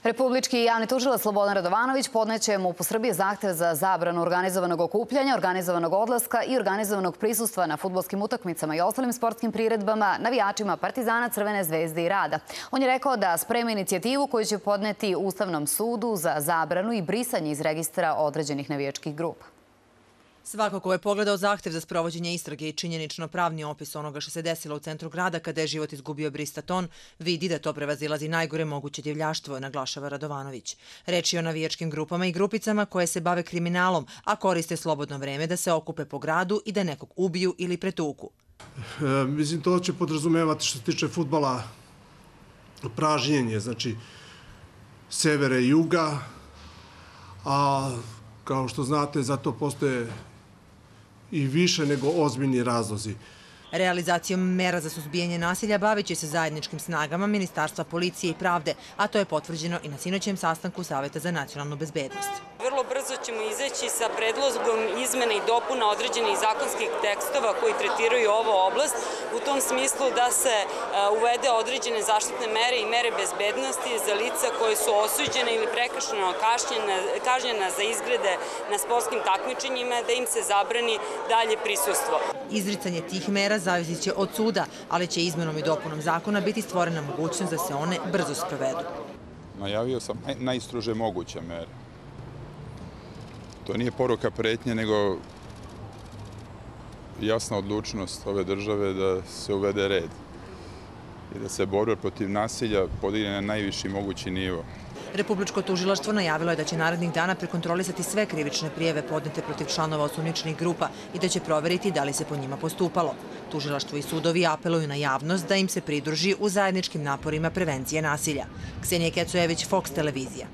Republički javni tužilac Slobodan Radovanović podneće MUP-u Srbije zahtev za zabranu organizovanog okupljanja, organizovanog odlaska i organizovanog prisustva na fudbalskim utakmicama i ostalim sportskim priredbama navijačima Partizana, Crvene zvezde i Rada. On je rekao da sprema inicijativu koju će podneti Ustavnom sudu za zabranu i brisanje iz registra određenih navijačkih grupa. Svako ko je pogledao zahtev za sprovođenje istrage i činjenično pravni opis onoga što se desilo u centru grada kada je život izgubio Bristaton, vidi da to prevazilazi najgore moguće divljaštvo, naglašava Radovanović. Reč je o navijačkim grupama i grupicama koje se bave kriminalom, a koriste slobodno vreme da se okupe po gradu i da nekog ubiju ili pretuku. Mislim, to će podrazumevati što se tiče fudbala pražnjenje, znači severa i juga, a kao što znate, za to postoje i više nego ozbiljni razlozi. Realizacijom mera za suzbijanje nasilja bavit će se zajedničkim snagama Ministarstva policije i pravde, a to je potvrđeno i na sinoćem sastanku Saveta za nacionalnu bezbednost. Vrlo brzo ćemo izaći sa predlogom izmena i dopuna određenih zakonskih tekstova koji tretiraju ovu oblast, u tom smislu da se uvede određene zaštitne mere i mere bezbednosti za lica koje su osuđene ili prekršajno kažnjena za izgrede na sportskim takmičenjima, da im se zabrani dalje prisustvo. Izricanje tih mera zavisit će od suda, ali će izmenom i dopunom zakona biti stvorena mogućnost da se one brzo sprovedu. Najavio sam najstrože moguće mere. To nije poruka pretnje, nego jasna odlučnost ove države da se uvede red i da se borba protiv nasilja podigne na najviši mogući nivo. Republičko tužilaštvo najavilo je da će narednih dana prekontrolisati sve krivične prijave podnete protiv članova osumnjičenih grupa i da će proveriti da li se po njima postupalo. Tužilaštvo i sudovi apeluju na javnost da im se pridruži u zajedničkim naporima prevencije nasilja. Ksenija Kecojević, Fox televizija.